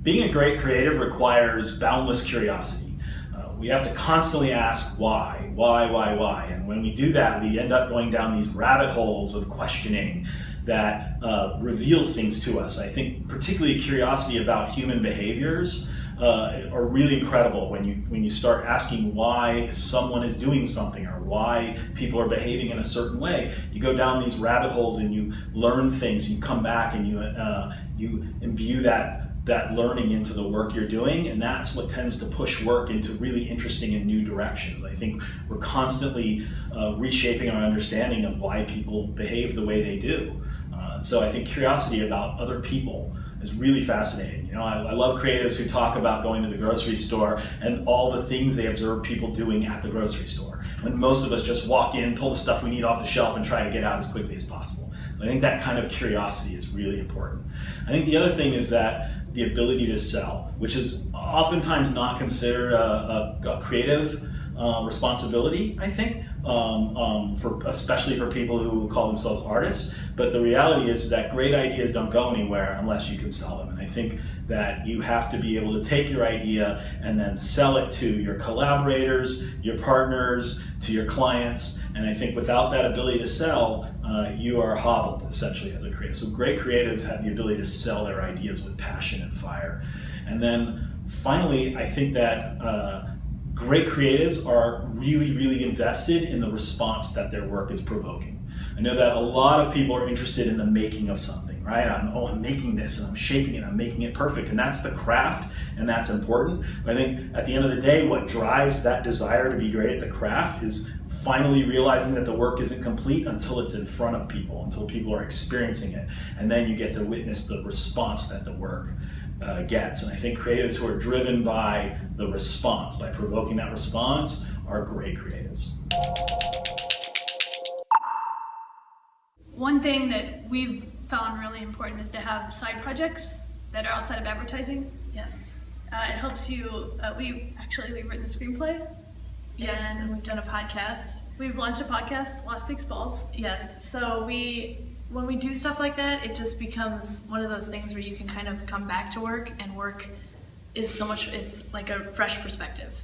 Being a great creative requires boundless curiosity. We have to constantly ask why? And when we do that, we end up going down these rabbit holes of questioning that reveals things to us. I think particularly curiosity about human behaviors are really incredible when you start asking why someone is doing something or why people are behaving in a certain way. You go down these rabbit holes and you learn things. You come back and you imbue that learning into the work you're doing, and that's what tends to push work into really interesting and new directions. I think we're constantly reshaping our understanding of why people behave the way they do. So I think curiosity about other people is really fascinating. You know, I love creatives who talk about going to the grocery store and all the things they observe people doing at the grocery store, when most of us just walk in, pull the stuff we need off the shelf, and try to get out as quickly as possible. So I think that kind of curiosity is really important. I think the other thing is that the ability to sell, which is oftentimes not considered a creative responsibility, I think, especially for people who call themselves artists. But the reality is that great ideas don't go anywhere unless you can sell them. And I think that you have to be able to take your idea and then sell it to your collaborators, your partners, to your clients. And I think without that ability to sell, you are hobbled essentially as a creative. So great creatives have the ability to sell their ideas with passion and fire. And then finally, I think that great creatives are really invested in the response that their work is provoking. I know that a lot of people are interested in the making of something, right? I'm making this and I'm shaping it, I'm making it perfect, and that's the craft, and that's important. But I think at the end of the day, what drives that desire to be great at the craft is finally realizing that the work isn't complete until it's in front of people, until people are experiencing it, and then you get to witness the response that the work gets. And I think creatives who are driven by the response, by provoking that response, are great creatives. One thing that we've found really important is to have side projects that are outside of advertising. Yes. It helps you, we've written a screenplay. Yes, and we've done a podcast. We've launched a podcast, Lost Takes Balls. Yes, so when we do stuff like that, it just becomes one of those things where you can kind of come back to work, and work is so much, it's like a fresh perspective.